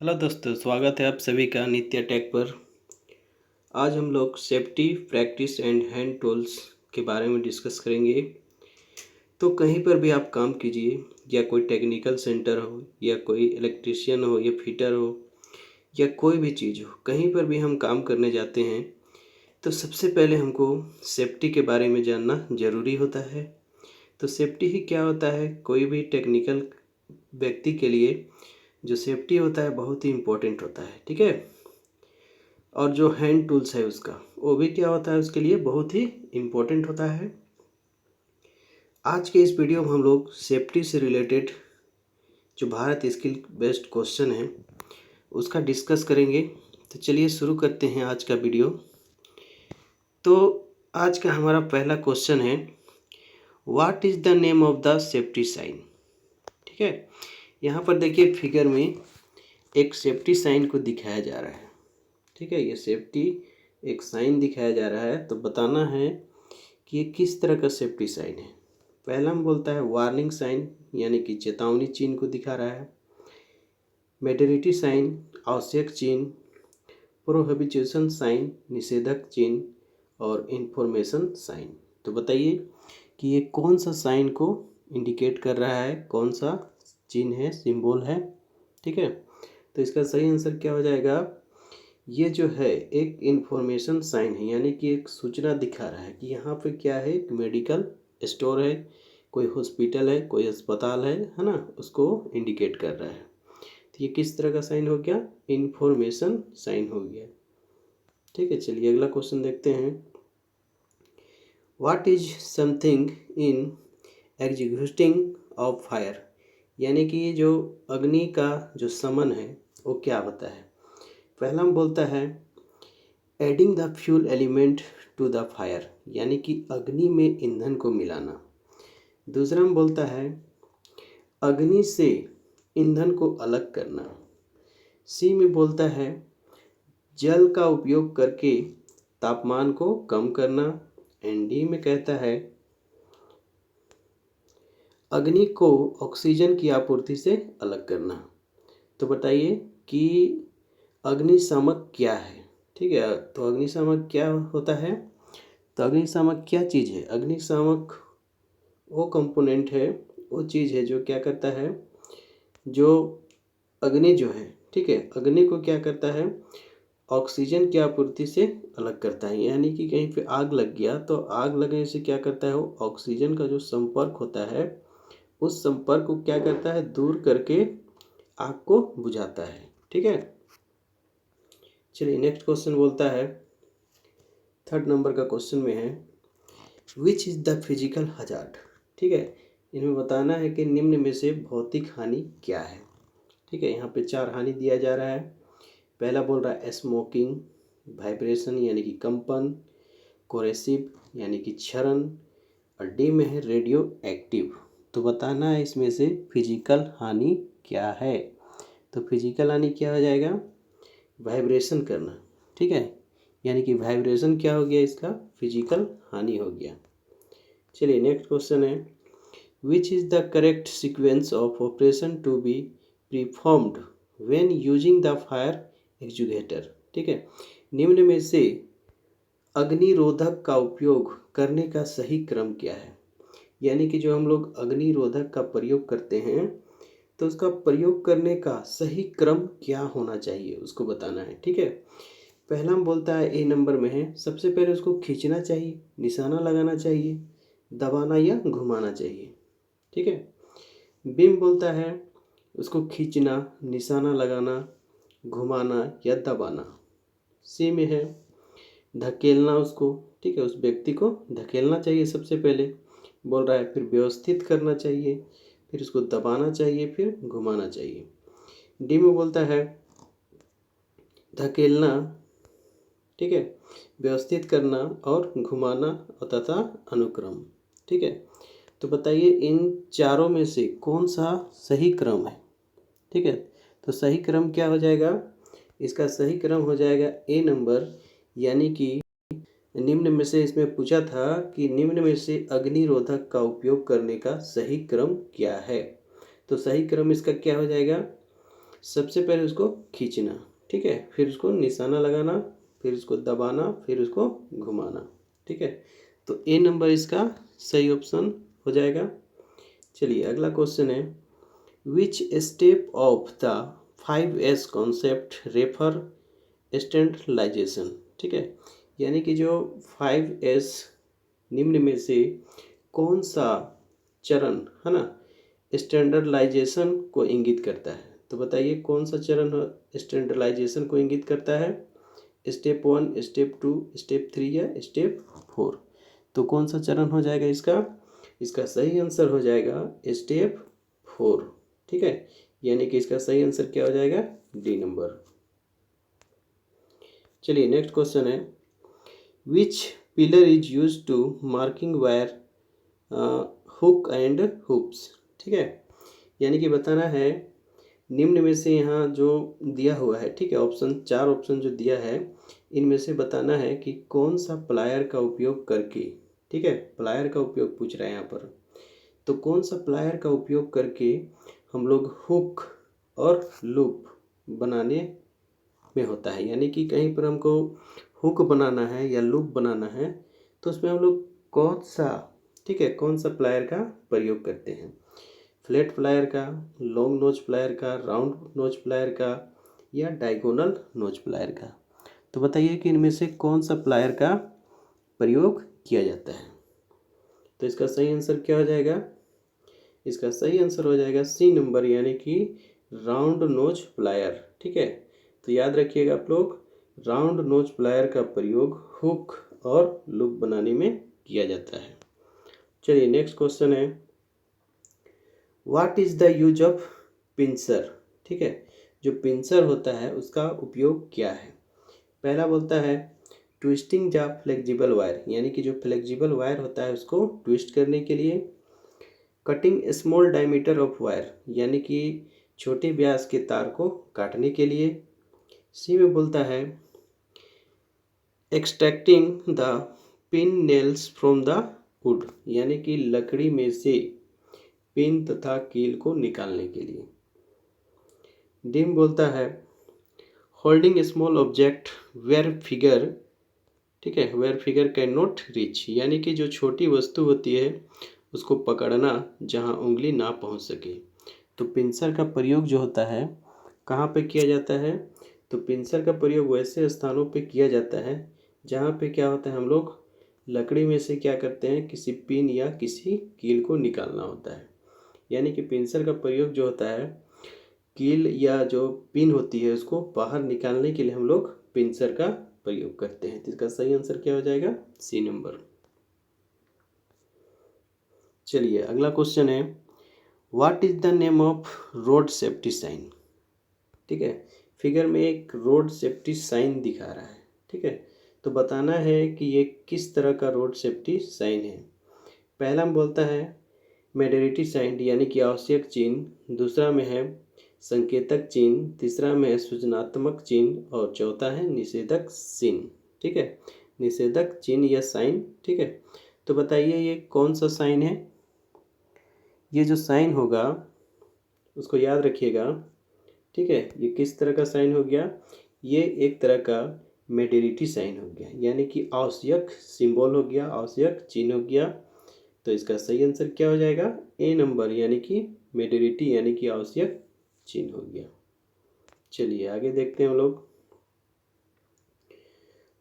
Hello दोस्तों, स्वागत है आप सभी का नित्य टेक पर। आज हम लोग safety practice and hand tools के बारे में डिस्कस करेंगे। तो कहीं पर भी आप काम कीजिए, या कोई टेक्निकल सेंटर हो, या कोई इलेक्ट्रिशियन हो, या फिटर हो, या कोई भी चीज़ हो, कहीं पर भी हम काम करने जाते हैं तो सबसे पहले हमको सेफ्टी के बारे में जानना ज़रूरी होता है। तो सेफ्टी ही क्या होता है, कोई भी टेक्निकल व्यक्ति के लिए जो सेफ्टी होता है बहुत ही इम्पोर्टेंट होता है, ठीक है। और जो हैंड टूल्स है उसका वो भी क्या होता है, उसके लिए बहुत ही इम्पोर्टेंट होता है। आज के इस वीडियो में हम लोग सेफ्टी से रिलेटेड जो भारत स्किल बेस्ड क्वेश्चन है उसका डिस्कस करेंगे। तो चलिए शुरू करते हैं आज का वीडियो। तो आज का हमारा पहला क्वेश्चन है, what is the name of the safety sign. ठीक है, यहाँ पर देखिए फिगर में एक सेफ्टी साइन को दिखाया जा रहा है। ठीक है, ये सेफ्टी एक साइन दिखाया जा रहा है। तो बताना है कि ये किस तरह का सेफ्टी साइन है। पहला हम बोलता है वार्निंग साइन, यानी कि चेतावनी चिन्ह को दिखा रहा है। मेटरिटी साइन आवश्यक चिन्ह, प्रोहिबिशन साइन निषेधक चिन्ह, और इन्फॉर्मेशन साइन। तो बताइए कि ये कौन सा साइन को इंडिकेट कर रहा है, कौन सा चिन्ह है, सिंबल है। ठीक है, तो इसका सही आंसर क्या हो जाएगा, ये जो है एक इन्फॉर्मेशन साइन है, यानी कि एक सूचना दिखा रहा है कि यहाँ पे क्या है, एक मेडिकल स्टोर है, कोई हॉस्पिटल है, कोई अस्पताल है ना, उसको इंडिकेट कर रहा है। तो ये किस तरह का साइन हो गया, इन्फॉर्मेशन साइन हो गया। ठीक है, चलिए अगला क्वेश्चन देखते हैं। What is something in executing of fire, यानी कि जो अग्नि का जो समन है वो क्या होता है। पहला हम बोलता है adding the fuel element to the fire, यानी कि अग्नि में ईंधन को मिलाना। दूसरा हम बोलता है अग्नि से ईंधन को अलग करना। सी में बोलता है जल का उपयोग करके तापमान को कम करना। एंड डी में कहता है अग्नि को ऑक्सीजन की आपूर्ति से अलग करना। तो बताइए कि अग्निशामक क्या है। ठीक है, तो अग्निशामक क्या होता है, तो अग्निशामक क्या चीज़ है, अग्निशामक वो कंपोनेंट है, वो चीज़ है जो क्या करता है, जो अग्नि जो है, ठीक है, अग्नि को क्या करता है, ऑक्सीजन की आपूर्ति से अलग करता है। यानी कि कहीं पे आग लग गया तो आग लगने से क्या करता है, वो ऑक्सीजन का जो संपर्क होता है उस संपर्क को क्या करता है, दूर करके आग को बुझाता है। ठीक है, चलिए नेक्स्ट क्वेश्चन बोलता है, थर्ड नंबर का क्वेश्चन में है which is the physical hazard. ठीक है, इनमें बताना है कि निम्न में से भौतिक हानि क्या है। ठीक है, यहाँ पे चार हानि दिया जा रहा है। पहला बोल रहा है स्मोकिंग, वाइब्रेशन यानी कि कंपन, कोरेसिव यानी कि क्षरण, और डी में है रेडियो एक्टिव। तो बताना है इसमें से फिजिकल हानि क्या है। तो फिजिकल हानि क्या हो जाएगा, वाइब्रेशन करना। ठीक है, यानी कि वाइब्रेशन क्या हो गया, इसका फिजिकल हानि हो गया। चलिए नेक्स्ट क्वेश्चन है which is the correct sequence of operation to be performed when using the fire extinguisher. ठीक है, निम्न में से अग्निरोधक का उपयोग करने का सही क्रम क्या है। यानी कि जो हम लोग अग्निरोधक का प्रयोग करते हैं तो उसका प्रयोग करने का सही क्रम क्या होना चाहिए उसको बताना है। ठीक है, पहला हम बोलता है ए नंबर में है, सबसे पहले उसको खींचना चाहिए, निशाना लगाना चाहिए, दबाना या घुमाना चाहिए। ठीक है, बी में बोलता है उसको खींचना, निशाना लगाना, घुमाना या दबाना। सी में है धकेलना उसको, ठीक है, उस व्यक्ति को धकेलना चाहिए सबसे पहले बोल रहा है, फिर व्यवस्थित करना चाहिए, फिर उसको दबाना चाहिए, फिर घुमाना चाहिए। डी में बोलता है धकेलना, ठीक है, व्यवस्थित करना और घुमाना तथा अनुक्रम। ठीक है, तो बताइए इन चारों में से कौन सा सही क्रम है। ठीक है, तो सही क्रम क्या हो जाएगा, इसका सही क्रम हो जाएगा ए नंबर, यानी कि निम्न में से, इसमें पूछा था कि निम्न में से अग्निरोधक का उपयोग करने का सही क्रम क्या है। तो सही क्रम इसका क्या हो जाएगा, सबसे पहले उसको खींचना, ठीक है, फिर उसको निशाना लगाना, फिर उसको दबाना, फिर उसको घुमाना, ठीक है। तो ए नंबर इसका सही ऑप्शन हो जाएगा। चलिए अगला क्वेश्चन है, which step of the 5S concept refer standardization, ठीक है। यानी कि जो 5S निम्न में से कौन सा चरण है ना स्टैंडर्डाइजेशन को इंगित करता है। तो बताइए कौन सा चरण स्टैंडर्डाइजेशन को इंगित करता है, स्टेप 1, स्टेप 2, स्टेप 3 या स्टेप 4। तो कौन सा चरण हो जाएगा इसका, इसका सही आंसर हो जाएगा स्टेप 4, ठीक है। यानी कि इसका सही आंसर क्या हो जाएगा, डी नंबर। चलिए नेक्स्ट क्वेश्चन है, which pillar is use to marking wire hook and hoops, ठीक है। यानी कि बताना है निम्न में से यहाँ जो दिया हुआ है, ठीक है, ऑप्शन 4 ऑप्शन जो दिया है इनमें से बताना है कि कौन सा प्लायर का उपयोग करके, ठीक है, प्लायर का उपयोग पूछ रहा है यहाँ पर। तो कौन सा प्लायर का उपयोग करके हम लोग हुक और लूप बनाने में होता है। यानी कि कहीं पर हमको हुक बनाना है या लूप बनाना है तो उसमें हम लोग कौन सा, ठीक है, कौन सा प्लायर का प्रयोग करते हैं, फ्लैट प्लायर का, लॉन्ग नोच प्लायर का, राउंड नोच प्लायर का या डायगोनल नोच प्लायर का। तो बताइए कि इनमें से कौन सा प्लायर का प्रयोग किया जाता है। तो इसका सही आंसर क्या हो जाएगा, इसका सही आंसर हो जाएगा सी नंबर, यानी कि राउंड नोच प्लायर, ठीक है। तो याद रखिएगा आप लोग, राउंड नोच प्लायर का प्रयोग हुक और लूप बनाने में किया जाता है। चलिए नेक्स्ट क्वेश्चन है, what is the use of pincer, ठीक है। जो पिंसर होता है उसका उपयोग क्या है। पहला बोलता है ट्विस्टिंग द फ्लेक्सिबल वायर, यानी कि जो फ्लेक्सिबल वायर होता है उसको ट्विस्ट करने के लिए। Cutting small diameter of wire, यानी कि छोटे व्यास के तार को काटने के लिए। सी में बोलता है extracting the pin nails from the wood, यानी कि लकड़ी में से पिन तथा कील को निकालने के लिए। डी में बोलता है holding small object where finger, ठीक है, where finger can not reach, यानी कि जो छोटी वस्तु होती है उसको पकड़ना जहां उंगली ना पहुंच सके। तो पिंसर का प्रयोग जो होता है कहाँ पे किया जाता है, तो पिंसर का प्रयोग वैसे स्थानों पे किया जाता है जहाँ पे क्या होता है, हम लोग लकड़ी में से क्या करते हैं, किसी पिन या किसी कील को निकालना होता है। यानी कि पिंसर का प्रयोग जो होता है कील या जो पिन होती है उसको बाहर निकालने के लिए हम लोग पिंसर का प्रयोग करते हैं। तो इसका सही आंसर क्या हो जाएगा, सी नंबर। चलिए अगला क्वेश्चन है, what is the name of road safety sign, ठीक है। फिगर में एक रोड सेफ्टी साइन दिखा रहा है, ठीक है। तो बताना है कि ये किस तरह का रोड सेफ्टी साइन है। पहला में बोलता है मेडोरिटी साइन, यानी कि आवश्यक चिन्ह, दूसरा में है संकेतक चिन्ह, तीसरा में है सूचनात्मक चिन्ह और चौथा है निषेधक चिन्ह, ठीक है, निषेधक चिन्ह या साइन, ठीक है। तो बताइए ये कौन सा साइन है। ये जो साइन होगा उसको याद रखिएगा, ठीक है। ये किस तरह का साइन हो गया, ये एक तरह का मेडोरिटी साइन हो गया, यानी कि आवश्यक सिंबल हो गया, आवश्यक चिन्ह हो गया। तो इसका सही आंसर क्या हो जाएगा, ए नंबर, यानी कि मेडोरिटी यानी कि आवश्यक चिन्ह हो गया। चलिए आगे देखते हैं हम लोग,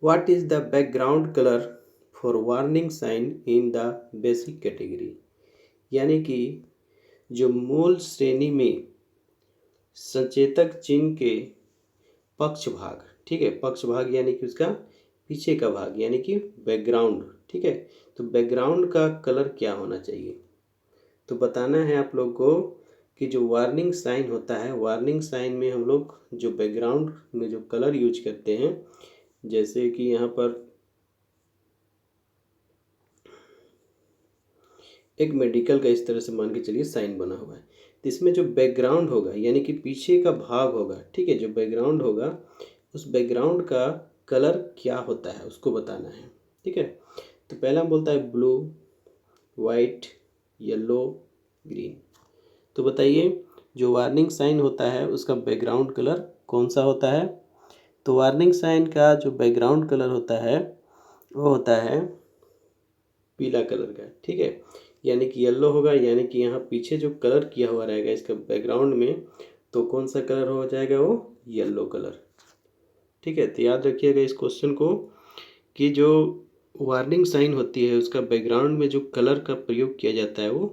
what is the background colour for warning sign in the basic category, यानी कि जो मूल श्रेणी में सचेतक चिन्ह के पक्ष भाग, ठीक है, पक्ष भाग यानी कि उसका पीछे का भाग यानी कि बैकग्राउंड, ठीक है। तो बैकग्राउंड का कलर क्या होना चाहिए। तो बताना है आप लोग को कि जो वार्निंग साइन होता है, वार्निंग साइन में हम लोग जो बैकग्राउंड में जो कलर यूज करते हैं, जैसे कि यहाँ पर एक मेडिकल का इस तरह से मान के चलिए साइन बना हुआ है, तो इसमें जो बैकग्राउंड होगा यानी कि पीछे का भाग होगा, ठीक है, जो बैकग्राउंड होगा उस बैकग्राउंड का कलर क्या होता है उसको बताना है, ठीक है। तो पहला बोलता है ब्लू, वाइट, येलो, ग्रीन। तो बताइए जो वार्निंग साइन होता है उसका बैकग्राउंड कलर कौन सा होता है? तो वार्निंग साइन का जो बैकग्राउंड कलर होता है वो होता है पीला कलर का, ठीक है। यानी कि येलो होगा, यानी कि यहाँ पीछे जो कलर किया हुआ रहेगा इसका बैकग्राउंड में, तो कौन सा कलर हो जाएगा? वो येलो कलर, ठीक है। तो याद रखिएगा इस क्वेश्चन को कि जो वार्निंग साइन होती है उसका बैकग्राउंड में जो कलर का प्रयोग किया जाता है वो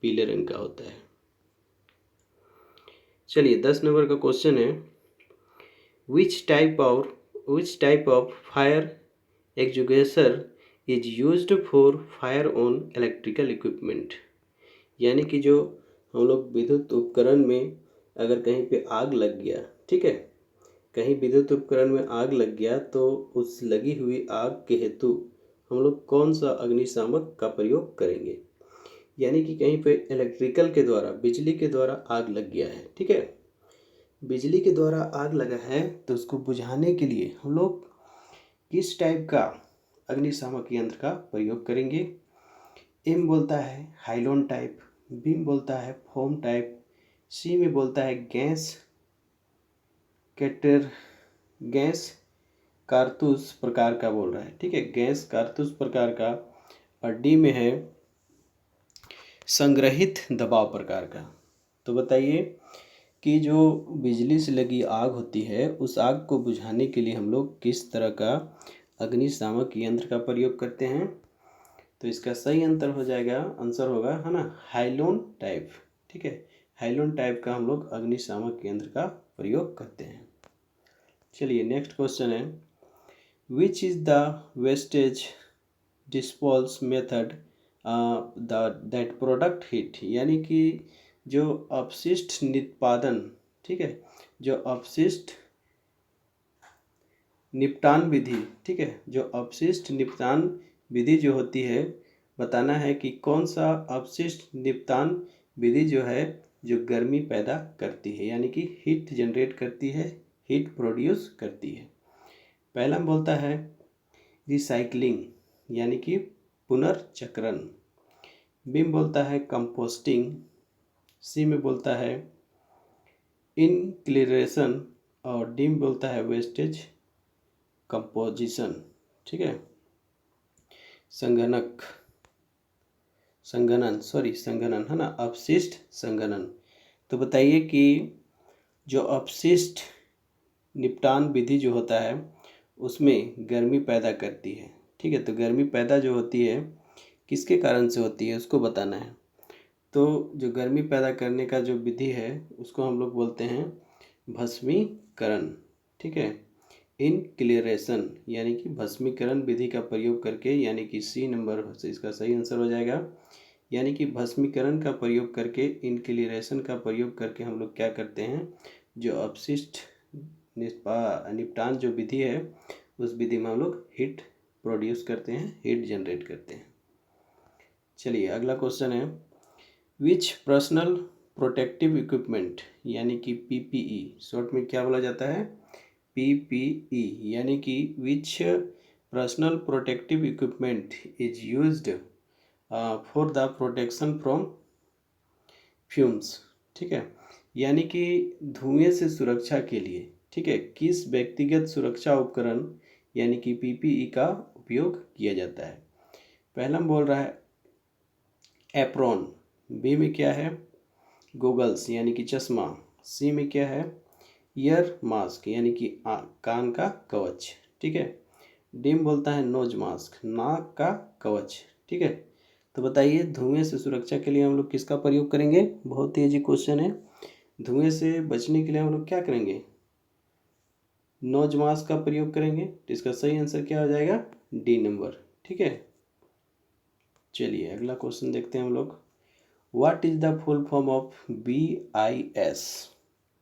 पीले रंग का होता है। चलिए 10 नंबर का क्वेश्चन है, which type of fire extinguisher is used for fire on electrical equipment. यानी कि जो हम लोग विद्युत उपकरण में अगर कहीं पे आग लग गया, ठीक है, कहीं विद्युत उपकरण में आग लग गया तो उस लगी हुई आग के हेतु हम लोग कौन सा अग्निशामक का प्रयोग करेंगे। यानी कि कहीं पे इलेक्ट्रिकल के द्वारा, बिजली के द्वारा आग लग गया है, ठीक है, बिजली के द्वारा आग लगा है तो उसको बुझाने के लिए हम लोग किस टाइप का अग्निशामक यंत्र का प्रयोग करेंगे? एम बोलता है हाइलोन टाइप, बी बोलता है फोम टाइप, सी में बोलता है गैस कारतूस प्रकार का बोल रहा है, ठीक है, गैस कारतूस प्रकार का, और डी में है संग्रहित दबाव प्रकार का। तो बताइए कि जो बिजली से लगी आग होती है उस आग को बुझाने के लिए हम लोग किस तरह का अग्निशामक यंत्र का प्रयोग करते हैं? तो इसका सही आंसर होगा, है ना, हाइलोन टाइप, ठीक है, हाइलोन टाइप का हम लोग अग्निशामक यंत्र का प्रयोग करते हैं। चलिए नेक्स्ट क्वेश्चन है, which is the wastage dispose method that product heat. यानी कि जो अपशिष्ट निष्पादन, ठीक है, जो अपशिष्ट निपटान विधि, ठीक है, जो अपशिष्ट निपटान विधि जो होती है, बताना है कि कौन सा अपशिष्ट निपटान विधि जो है जो गर्मी पैदा करती है, यानी कि हीट जनरेट करती है, हीट प्रोड्यूस करती है। पहला बोलता है रिसाइकलिंग, यानी कि पुनर्चक्रण, बी बोलता है कंपोस्टिंग, सी में बोलता है इनक्लिरेशन, और डी बोलता है वेस्टेज कंपोजिशन, ठीक है, संघनन, है ना, अपशिष्ट संघनन। तो बताइए कि जो अपशिष्ट निपटान विधि जो होता है उसमें गर्मी पैदा करती है, ठीक है, तो गर्मी पैदा जो होती है किसके कारण से होती है उसको बताना है। तो जो गर्मी पैदा करने का जो विधि है उसको हम लोग बोलते हैं भस्मीकरण, ठीक है, इनक्लिरेशन, यानी कि भस्मीकरण विधि का प्रयोग करके, यानी कि सी नंबर से इसका सही आंसर हो जाएगा। यानी कि भस्मीकरण का प्रयोग करके, इनक्लिरेशन का प्रयोग करके हम लोग क्या करते हैं, जो अपशिष्ट निपटान जो विधि है उस विधि में हम लोग हीट प्रोड्यूस करते हैं, हीट जनरेट करते हैं। चलिए अगला क्वेश्चन है, विच पर्सनल प्रोटेक्टिव इक्विपमेंट, यानी कि पीपीई शॉर्ट में क्या बोला जाता है, पीपीई, यानी कि which personal protective equipment is used for the protection from fumes, ठीक है, यानी कि धुएं से सुरक्षा के लिए, ठीक है, किस व्यक्तिगत सुरक्षा उपकरण यानी कि पीपीई का उपयोग किया जाता है? पहला बोल रहा है एप्रॉन, बी में क्या है गोगल्स यानी कि चश्मा, सी में क्या है ईयर मास्क यानी कि कान का कवच, ठीक है, डी में बोलता है नोज मास्क, नाक का कवच, ठीक है। तो बताइए धुएं से सुरक्षा के लिए हम लोग किसका प्रयोग करेंगे? बहुत ही इजी क्वेश्चन है। धुएं से बचने के लिए हम लोग क्या करेंगे? नोज मास्क का प्रयोग करेंगे। तो इसका सही आंसर क्या हो जाएगा? डी नंबर, ठीक है। चलिए अगला क्वेश्चन देखते हैं हम लोग। What is the full form of BIS,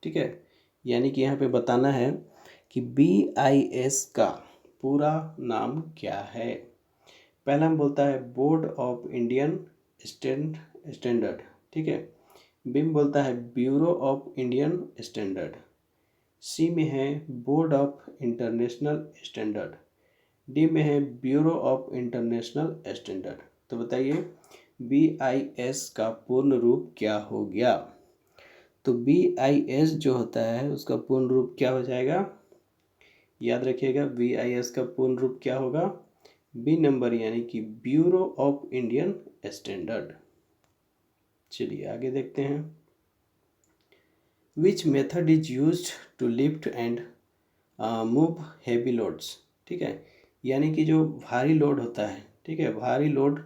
ठीक है, यानी कि यहाँ पे बताना है कि BIS का पूरा नाम क्या है। पहला हम बोलता है बोर्ड ऑफ इंडियन स्टैंडर्ड, ठीक है, बी में बोलता है ब्यूरो ऑफ इंडियन स्टैंडर्ड, सी में है board of international standard, D में है ब्यूरो ऑफ इंटरनेशनल स्टैंडर्ड। तो बताइए BIS का पूर्ण रूप क्या हो गया? तो BIS जो होता है उसका पूर्ण रूप क्या हो जाएगा, याद रखिएगा BIS का पूर्ण रूप क्या होगा, बी नंबर यानी कि ब्यूरो ऑफ इंडियन स्टैंडर्ड। चलिए आगे देखते हैं। Which method is used to lift and move heavy loads, ठीक है, यानी कि जो भारी लोड होता है, ठीक है, भारी लोड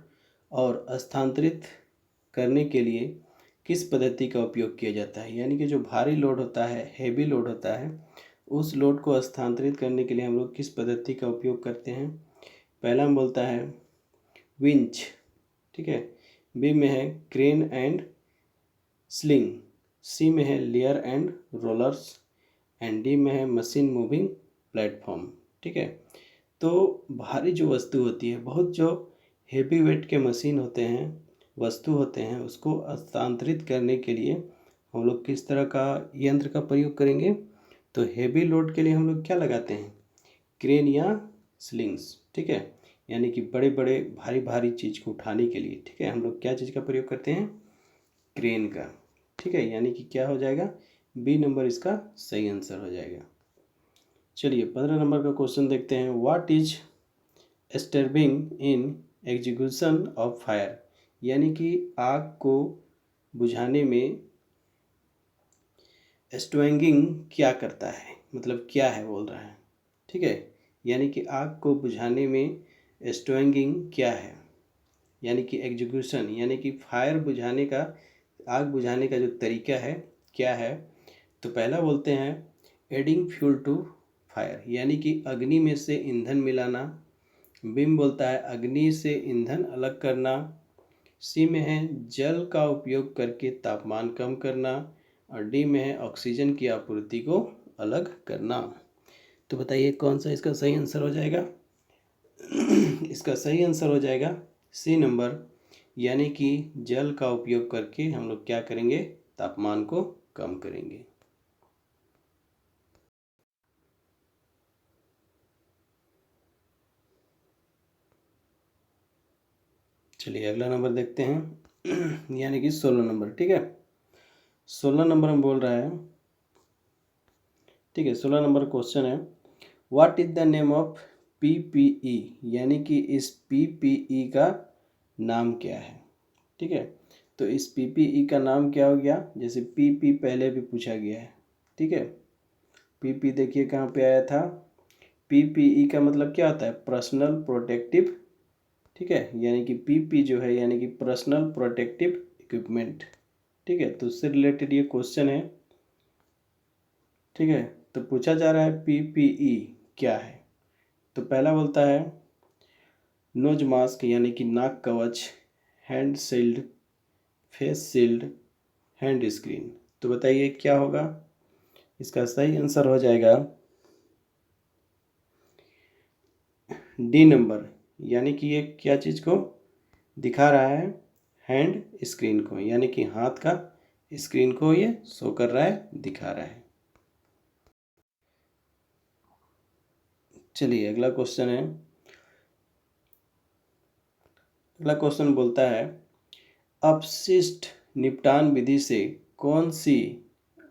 और स्थानांतरित करने के लिए किस पद्धति का उपयोग किया जाता है, यानी कि जो भारी लोड होता है, हैवी लोड होता है, उस लोड को स्थानांतरित करने के लिए हम लोग किस पद्धति का उपयोग करते हैं। पहला हम बोलता है विंच, ठीक है, बी में है क्रेन एंड स्लिंग, सी में है layer and rollers and D में है मशीन मूविंग प्लेटफॉर्म, ठीक है। तो भारी जो वस्तु होती है, बहुत जो हेवी वेट के मशीन होते हैं, वस्तु होते हैं, उसको स्थानांतरित करने के लिए हम लोग किस तरह का यंत्र का प्रयोग करेंगे। तो हेवी लोड के लिए हम लोग क्या लगाते हैं, क्रेन या स्लिंग्स, ठीक है, यानी कि बड़े बड़े भारी भारी चीज़ को उठाने के लिए, ठीक है, हम लोग क्या चीज़ का प्रयोग करते हैं, क्रेन का, ठीक है, यानी कि क्या हो जाएगा, बी नंबर इसका सही आंसर हो जाएगा। चलिए 15 नंबर का क्वेश्चन देखते हैं। What is starving in execution of fire, यानी कि आग को बुझाने में स्टोइंगिंग क्या करता है, मतलब क्या है बोल रहा है, ठीक है, यानी कि आग को बुझाने में स्टोइंगिंग क्या है, यानी कि एग्जीक्यूशन, यानी कि फायर बुझाने का, आग बुझाने का जो तरीका है क्या है। तो पहला बोलते हैं एडिंग फ्यूल टू फायर, यानी कि अग्नि में से ईंधन मिलाना, बीम बोलता है अग्नि से ईंधन अलग करना, सी में है जल का उपयोग करके तापमान कम करना और डी में है ऑक्सीजन की आपूर्ति को अलग करना। तो बताइए कौन सा इसका सही आंसर हो जाएगा। इसका सही आंसर हो जाएगा सी नंबर, यानी कि जल का उपयोग करके हम लोग क्या करेंगे, तापमान को कम करेंगे। चलिए अगला नंबर देखते हैं, यानी कि 16 नंबर, ठीक है, 16 नंबर हम बोल रहा है, ठीक है, 16 नंबर क्वेश्चन है what is the name of PPE, यानी कि इस PPE का नाम क्या है, ठीक है। तो इस PPE का नाम क्या हो गया, जैसे PP पहले भी पूछा गया है, ठीक है, PP देखिए कहाँ पे आया था, PPE का मतलब क्या होता है, पर्सनल प्रोटेक्टिव, ठीक है, यानी कि PP जो है यानी कि पर्सनल प्रोटेक्टिव इक्विपमेंट, ठीक है, तो उससे रिलेटेड ये क्वेश्चन है, ठीक है। तो पूछा जा रहा है PPE क्या है। तो पहला बोलता है नोज मास्क, यानी कि नाक कवच, hand shield, face shield, hand screen. तो बताइए क्या होगा, इसका सही आंसर हो जाएगा डी नंबर, यानी कि ये क्या चीज़ को दिखा रहा है, हैंड स्क्रीन को, यानी कि हाथ का स्क्रीन को ये शो कर रहा है, दिखा रहा है। चलिए अगला क्वेश्चन है, अगला क्वेश्चन बोलता है अपशिष्ट निपटान विधि से कौन सी,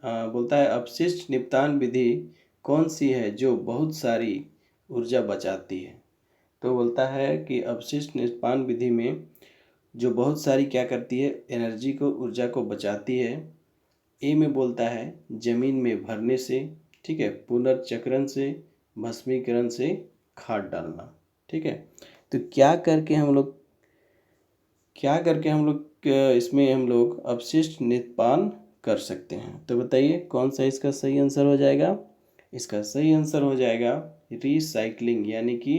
बोलता है अपशिष्ट निपटान विधि कौन सी है जो बहुत सारी ऊर्जा बचाती है। तो बोलता है कि अपशिष्ट निपटान विधि में जो बहुत सारी क्या करती है, एनर्जी को, ऊर्जा को बचाती है। ए में बोलता है जमीन में भरने से, ठीक है, पुनर्चक्रण से, भस्मीकरण से, खाद डालना, ठीक है। तो क्या करके हम लोग इसमें हम लोग अपशिष्ट निपटान कर सकते हैं। तो बताइए कौन सा इसका सही आंसर हो जाएगा। इसका सही आंसर हो जाएगा रिसाइकलिंग, यानी कि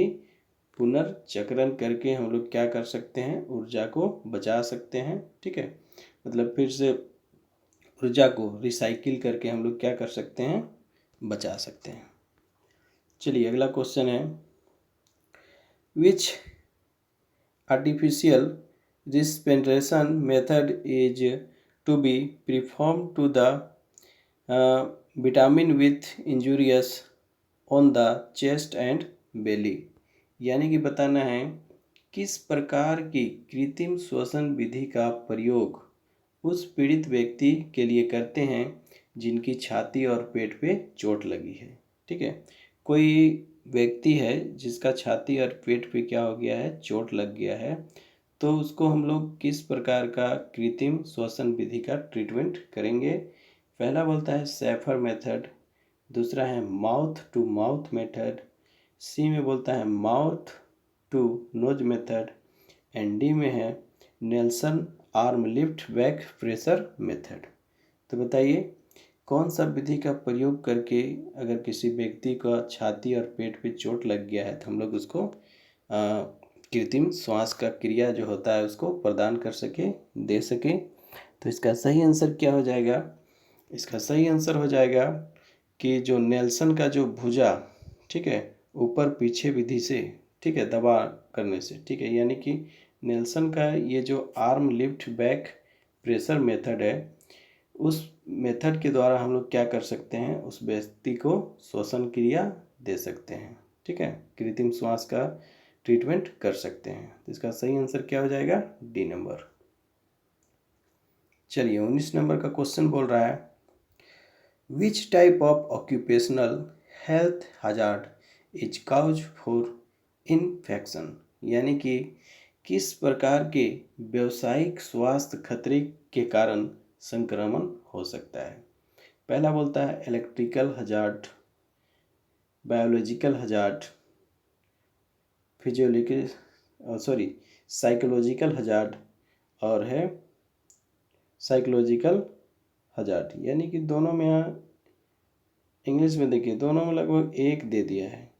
पुनर्चक्रण करके हम लोग क्या कर सकते हैं, ऊर्जा को बचा सकते हैं, ठीक है, मतलब फिर से ऊर्जा को रिसाइकिल करके हम लोग क्या कर सकते हैं, बचा सकते हैं। चलिए अगला क्वेश्चन है विच artificial respiration method is to be performed to the vitamin with injurious on the chest and belly, यानी कि बताना है किस प्रकार की कृत्रिम श्वसन विधि का प्रयोग उस पीड़ित व्यक्ति के लिए करते हैं जिनकी छाती और पेट पे चोट लगी है। ठीक है, कोई व्यक्ति है जिसका छाती और पेट पे क्या हो गया है, चोट लग गया है, तो उसको हम लोग किस प्रकार का कृत्रिम श्वसन विधि का ट्रीटमेंट करेंगे। पहला बोलता है सेफर मेथड, दूसरा है mouth to mouth method, C में बोलता है mouth to nose method, and D में है Nelson arm lift back pressure method. तो बताइए कौन सा विधि का प्रयोग करके अगर किसी व्यक्ति का छाती और पेट पे चोट लग गया है तो हम लोग उसको कृत्रिम श्वास का क्रिया जो होता है उसको प्रदान कर सके, दे सके। तो इसका सही आंसर क्या हो जाएगा, इसका सही आंसर हो जाएगा कि जो नेल्सन का जो भुजा, ठीक है, ऊपर पीछे विधि से, ठीक है, दबा करने से, ठीक है, यानी कि नेल्सन का ये जो arm lift back pressure method है, उस मेथड के द्वारा हम लोग क्या कर सकते हैं, उस व्यक्ति को श्वसन क्रिया दे सकते हैं। ठीक है, कृत्रिम श्वास का ट्रीटमेंट कर सकते हैं। तो इसका सही आंसर क्या हो जाएगा, डी नंबर। चलिए 19 नंबर का क्वेश्चन बोल रहा है which type of occupational health hazard is cause for infection, यानी कि किस प्रकार के व्यावसायिक स्वास्थ्य खतरे के कारण संक्रमण हो सकता है। पहला बोलता है electrical hazard, biological hazard, psychological hazard और है साइकोलॉजिकल हजार्ड, यानी कि दोनों में यहाँ इंग्लिश में देखिए दोनों में लगभग एक दे दिया है।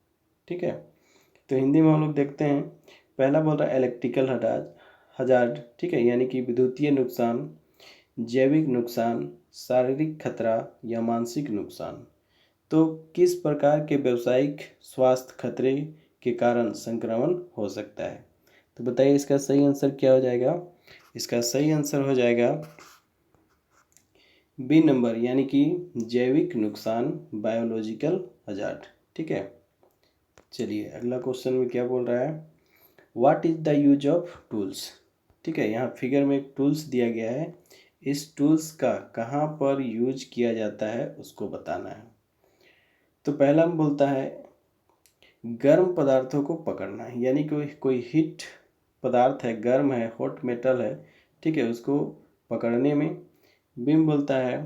ठीक है, तो हिंदी में हम लोग देखते हैं। पहला बोल रहा है इलेक्ट्रिकल हजार्ड, ठीक है, यानी कि विद्युतीय नुकसान, जैविक नुकसान, शारीरिक खतरा या मानसिक नुकसान। तो किस प्रकार के व्यावसायिक स्वास्थ्य खतरे के कारण संक्रमण हो सकता है। तो बताइए इसका सही आंसर क्या हो जाएगा, इसका सही आंसर हो जाएगा बी नंबर, यानी कि जैविक नुकसान, बायोलॉजिकल हजार्ड। ठीक है, चलिए अगला क्वेश्चन में क्या बोल रहा है what is the use of tools. ठीक है, यहाँ फिगर में एक टूल्स दिया गया है, इस टूल्स का कहाँ पर यूज किया जाता है उसको बताना है। तो पहला हम बोलता है गर्म पदार्थों को पकड़ना है, यानी कि कोई हीट पदार्थ है, गर्म है, हॉट मेटल है, ठीक है, उसको पकड़ने में। बीम बोलता है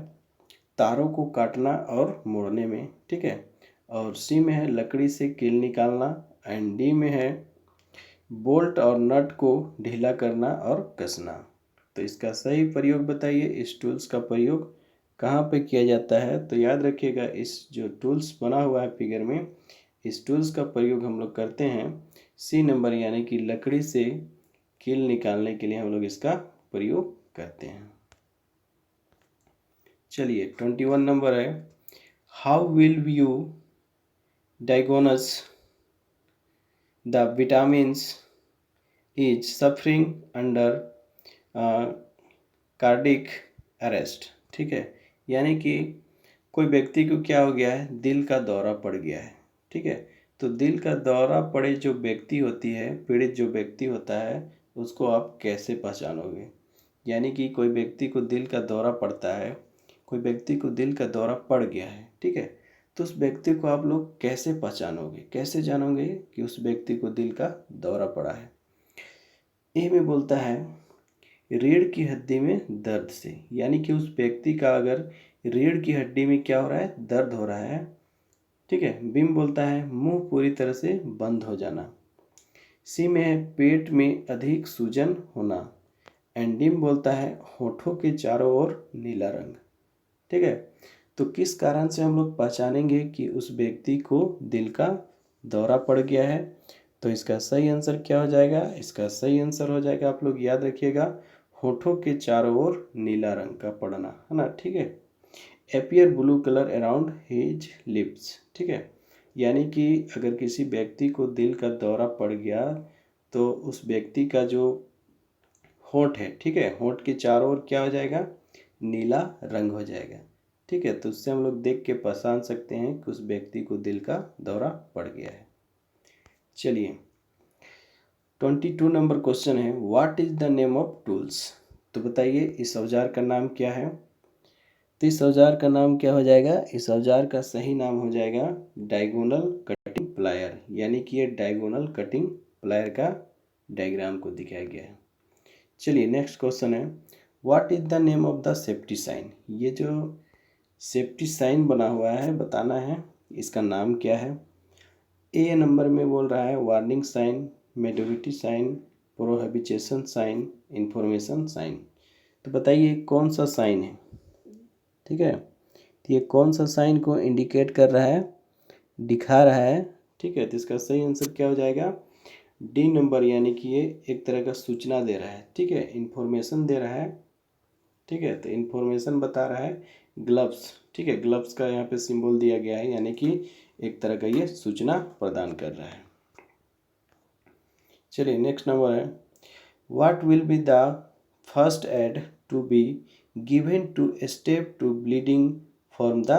तारों को काटना और मोड़ने में। ठीक है, और सी में है लकड़ी से कील निकालना, एंड डी में है बोल्ट और नट को ढीला करना और कसना। तो इसका सही प्रयोग बताइए, इस टूल्स का प्रयोग कहाँ पे किया जाता है। तो याद रखिएगा इस जो टूल्स बना हुआ है फिगर में, इस टूल्स का प्रयोग हम लोग करते हैं सी नंबर, यानी कि लकड़ी से कील निकालने के लिए हम लोग इसका प्रयोग करते हैं। चलिए 21 नंबर है how will you diagnose the vitamins is suffering under cardiac arrest. ठीक है, यानी कि कोई व्यक्ति को क्या हो गया है, दिल का दौरा पड़ गया है। ठीक है, तो दिल का दौरा पड़े जो व्यक्ति होती है, पीड़ित जो व्यक्ति होता है, उसको आप कैसे पहचानोगे। यानी कि कोई व्यक्ति को दिल का दौरा पड़ता है, कोई व्यक्ति को दिल का दौरा पड़ गया है, ठीक है, तो उस व्यक्ति को आप लोग कैसे पहचानोगे, कैसे जानोगे कि उस व्यक्ति को दिल का दौरा पड़ा है। ए में बोलता है रीढ़ की हड्डी में दर्द से, यानी कि उस व्यक्ति का अगर रीढ़ की हड्डी में क्या हो रहा है, दर्द हो रहा है। ठीक है, बी में बोलता है मुंह पूरी तरह से बंद हो जाना। सी में है पेट में अधिक सूजन होना, एंड डी में बोलता है होठों के चारों ओर नीला रंग। ठीक है, तो किस कारण से हम लोग पहचानेंगे कि उस व्यक्ति को दिल का दौरा पड़ गया है। तो इसका सही आंसर क्या हो जाएगा, इसका सही आंसर हो जाएगा, आप लोग याद रखिएगा, होठों के चारों ओर नीला रंग का पड़ना, है ना। ठीक है, appear blue colour around his lips. ठीक है, यानी कि अगर किसी व्यक्ति को दिल का दौरा पड़ गया तो उस व्यक्ति का जो होंठ है, ठीक है, होंठ के चारों ओर क्या हो जाएगा, नीला रंग हो जाएगा। ठीक है, तो उससे हम लोग देख के पहचान सकते हैं कि उस व्यक्ति को दिल का दौरा पड़ गया है। चलिए 22 नंबर क्वेश्चन है what is the name of tools. तो बताइए इस औजार का नाम क्या है? तो इस औजार का नाम क्या हो जाएगा? इस औजार का सही नाम हो जाएगा डायगोनल कटिंग प्लायर, यानी कि ये डायगोनल कटिंग प्लायर का डायग्राम को दिखाया गया है। चलिए नेक्स्ट क्वेश्चन है, what is the name of the safety sign? ये जो सेफ्टी साइन बना हुआ है बताना है, इसका नाम क्या है? ए नंबर में बोल रहा है warning sign, majority sign, prohibition sign, information sign. तो बताइए कौन सा साइन है? ठीक है, तो ये कौन सा साइन को इंडिकेट कर रहा है, दिखा रहा है? ठीक है, तो इसका सही आंसर क्या हो जाएगा? डी नंबर, यानी कि ये एक तरह का सूचना दे रहा है। ठीक है, इंफॉर्मेशन दे रहा है। ठीक है, तो इंफॉर्मेशन बता रहा है ग्लव्स। ठीक है, ग्लव्स का यहाँ पे सिंबल दिया गया है, यानी कि एक तरह का ये सूचना प्रदान कर रहा है। चलिए नेक्स्ट नंबर है, what will be the first aid to be given to step to bleeding from the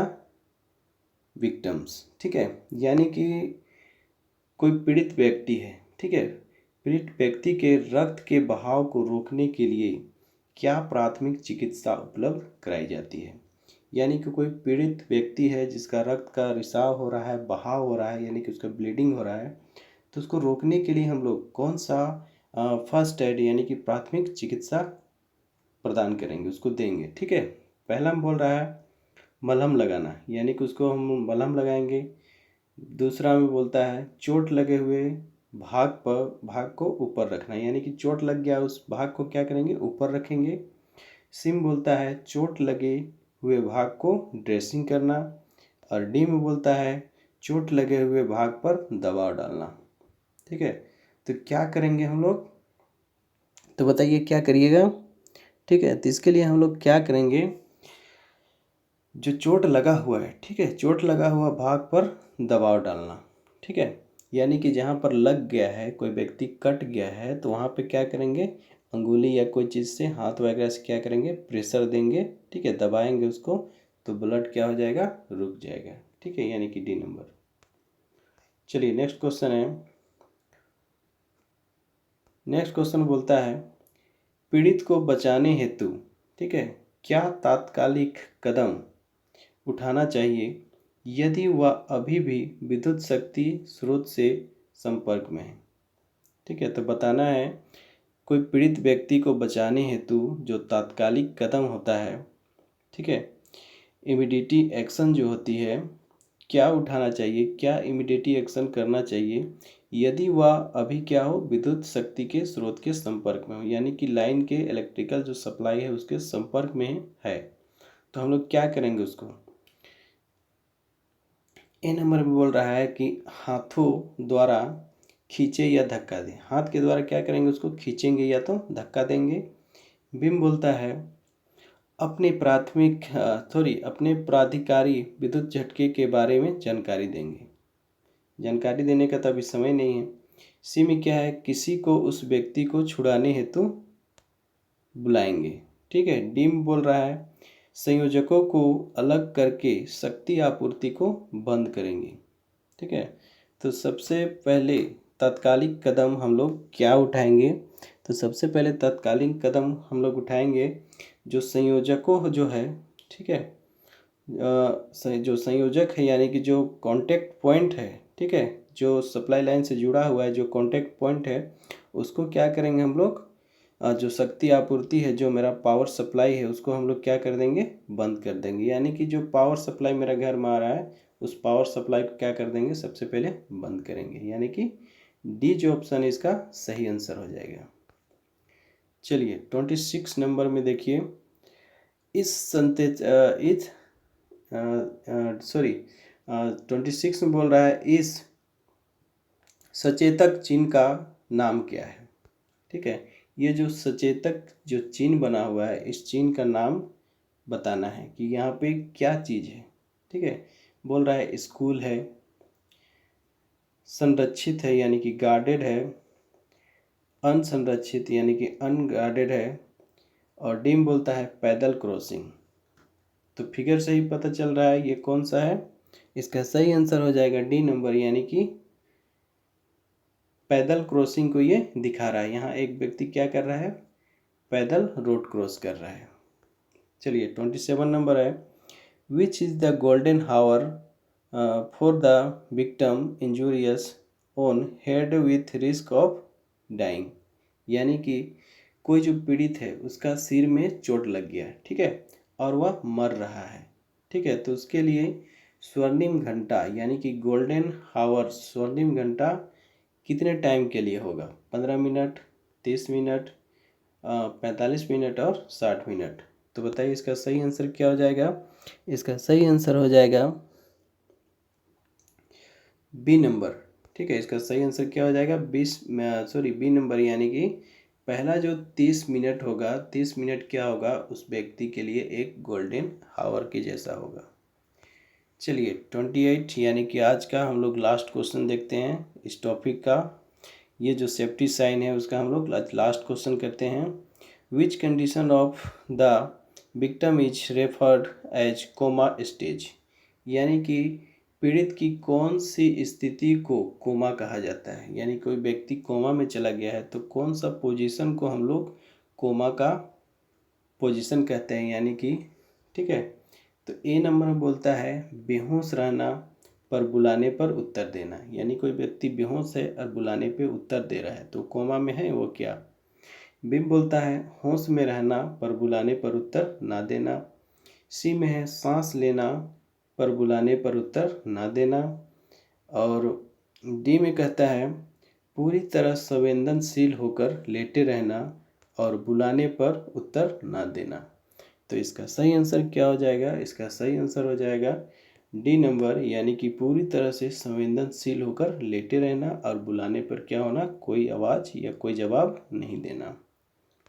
victims? ठीक है, यानी कि कोई पीड़ित व्यक्ति है, ठीक है, पीड़ित व्यक्ति के रक्त के बहाव को रोकने के लिए क्या प्राथमिक चिकित्सा उपलब्ध कराई जाती है? यानी कि कोई पीड़ित व्यक्ति है जिसका रक्त का रिसाव हो रहा है, बहाव हो रहा है, यानी कि उसका ब्लीडिंग हो रहा है, तो उसको रोकने के लिए हम लोग कौन सा फर्स्ट एड यानी कि प्राथमिक चिकित्सा प्रदान करेंगे, उसको देंगे? ठीक है, पहला हम बोल रहा है मलहम लगाना, यानी कि उसको हम मलहम लगाएंगे। दूसरा में बोलता है चोट लगे हुए भाग को ऊपर रखना, यानी कि चोट लग गया उस भाग को क्या करेंगे, ऊपर रखेंगे। सिम बोलता है चोट लगे हुए भाग को ड्रेसिंग करना। और डी में बोलता है चोट लगे हुए भाग पर दबाव डालना। ठीक है, तो क्या करेंगे हम लोग? तो बताइए क्या करिएगा? ठीक है, तो इसके लिए हम लोग क्या करेंगे, जो चोट लगा हुआ है, ठीक है, चोट लगा हुआ भाग पर दबाव डालना। ठीक है, यानी कि जहाँ पर लग गया है, कोई व्यक्ति कट गया है, तो वहाँ पे क्या करेंगे, अंगुली या कोई चीज़ से, हाथ वगैरह से क्या करेंगे, प्रेशर देंगे। ठीक है, दबाएंगे उसको, तो ब्लड क्या हो जाएगा, रुक जाएगा। ठीक है, यानी कि डी नंबर। चलिए नेक्स्ट क्वेश्चन है, नेक्स्ट क्वेश्चन बोलता है पीड़ित को बचाने हेतु, ठीक है, क्या तात्कालिक कदम उठाना चाहिए यदि वह अभी भी विद्युत शक्ति स्रोत से संपर्क में है? ठीक है, तो बताना है कोई पीड़ित व्यक्ति को बचाने हेतु जो तात्कालिक कदम होता है, ठीक है, इमीडिएटी एक्शन जो होती है, क्या उठाना चाहिए, क्या इमीडिएटी एक्शन करना चाहिए यदि वह अभी क्या हो, विद्युत शक्ति के स्रोत के संपर्क में हो, यानी कि लाइन के इलेक्ट्रिकल जो सप्लाई है उसके संपर्क में है। तो हम लोग क्या करेंगे उसको? ए नंबर में बोल रहा है कि हाथों द्वारा खींचे या धक्का दें। हाथ के द्वारा क्या करेंगे, उसको खींचेंगे या तो धक्का देंगे। बिम बोलता है अपने अपने प्राधिकारी विद्युत झटके के बारे में जानकारी देंगे। जानकारी देने का तो अभी समय नहीं है। सी में क्या है, किसी को उस व्यक्ति को छुड़ाने हेतु बुलाएंगे। ठीक है, डी में बोल रहा है संयोजकों को अलग करके शक्ति आपूर्ति को बंद करेंगे। ठीक है, तो सबसे पहले तात्कालिक कदम हम लोग क्या उठाएंगे? तो सबसे पहले तात्कालिक कदम हम लोग उठाएंगे जो संयोजकों जो है, ठीक है, जो संयोजक है यानी कि जो कांटेक्ट पॉइंट है, ठीक है, जो सप्लाई लाइन से जुड़ा हुआ है, जो कांटेक्ट पॉइंट है, उसको क्या करेंगे हम लोग, जो शक्ति आपूर्ति है, जो मेरा पावर सप्लाई है, उसको हम लोग क्या कर देंगे, बंद कर देंगे। यानी कि जो पावर सप्लाई मेरा घर में आ रहा है उस पावर सप्लाई को क्या कर देंगे, सबसे पहले बंद करेंगे। यानी कि डी जो ऑप्शन है इसका सही आंसर हो जाएगा। चलिए 26 नंबर में देखिए, इस संतेज इस सॉरी 26 में बोल रहा है इस सचेतक चिन्ह का नाम क्या है? ठीक है, ये जो सचेतक जो चिन्ह बना हुआ है, इस चिन्ह का नाम बताना है कि यहाँ पे क्या चीज़ है। ठीक है, बोल रहा है स्कूल है, संरक्षित है यानी कि गार्डेड है, अनसंरक्षित यानी कि अनगार्डेड है, और डीम बोलता है पैदल क्रॉसिंग। तो फिगर से ही पता चल रहा है ये कौन सा है। इसका सही आंसर हो जाएगा डी नंबर, यानी कि पैदल क्रॉसिंग को ये दिखा रहा है। यहाँ एक व्यक्ति क्या कर रहा है, पैदल रोड क्रॉस कर रहा है। चलिए 27 नंबर है, which is the golden hour for the victim injurious on head with risk of dying. यानी कि कोई जो पीड़ित है उसका सिर में चोट लग गया है, ठीक है, और वह मर रहा है, ठीक है, तो उसके लिए स्वर्णिम घंटा यानी कि गोल्डन हावर स्वर्णिम घंटा कितने टाइम के लिए होगा? 15 मिनट, 30 मिनट, 45 मिनट और 60 मिनट। तो बताइए इसका सही आंसर क्या हो जाएगा? इसका सही आंसर हो जाएगा बी नंबर, ठीक है। इसका सही आंसर क्या हो जाएगा? बी नंबर, यानी कि पहला जो 30 मिनट होगा, 30 मिनट क्या होगा उस व्यक्ति के लिए एक गोल्डन हावर के जैसा होगा। चलिए 28 यानी कि आज का हम लोग लास्ट क्वेश्चन देखते हैं इस टॉपिक का। ये जो सेफ्टी साइन है उसका हम लोग लास्ट क्वेश्चन करते हैं। Which condition of the victim is referred as coma stage. यानी कि पीड़ित की कौन सी स्थिति को कोमा कहा जाता है? यानी कोई व्यक्ति कोमा में चला गया है तो कौन सा पोजीशन को हम लोग कोमा का पोजीशन कहते हैं, यानी कि, ठीक है। तो ए नंबर में बोलता है बेहोश रहना पर बुलाने पर उत्तर देना। यानी कोई व्यक्ति बेहोश है और बुलाने पे उत्तर दे रहा है तो कोमा में है वो क्या? बी बोलता है होश में रहना पर बुलाने पर उत्तर ना देना। सी में है सांस लेना पर बुलाने पर उत्तर ना देना। और डी में कहता है पूरी तरह संवेदनशील होकर लेटे रहना और बुलाने पर उत्तर ना देना। तो इसका सही आंसर क्या हो जाएगा? इसका सही आंसर हो जाएगा डी नंबर, यानी कि पूरी तरह से संवेदनशील होकर लेटे रहना और बुलाने पर क्या होना? कोई आवाज़ या कोई जवाब नहीं देना,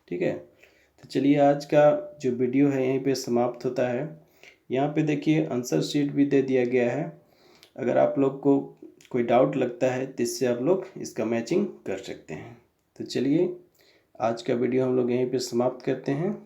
ठीक है। तो चलिए आज का जो वीडियो है यहीं पे समाप्त होता है। यहाँ पे देखिए आंसर शीट भी दे दिया गया है। अगर आप लोग को कोई डाउट लगता है तो इससे आप लोग इसका मैचिंग कर सकते हैं। तो चलिए आज का वीडियो हम लोग यहीं पे समाप्त करते हैं।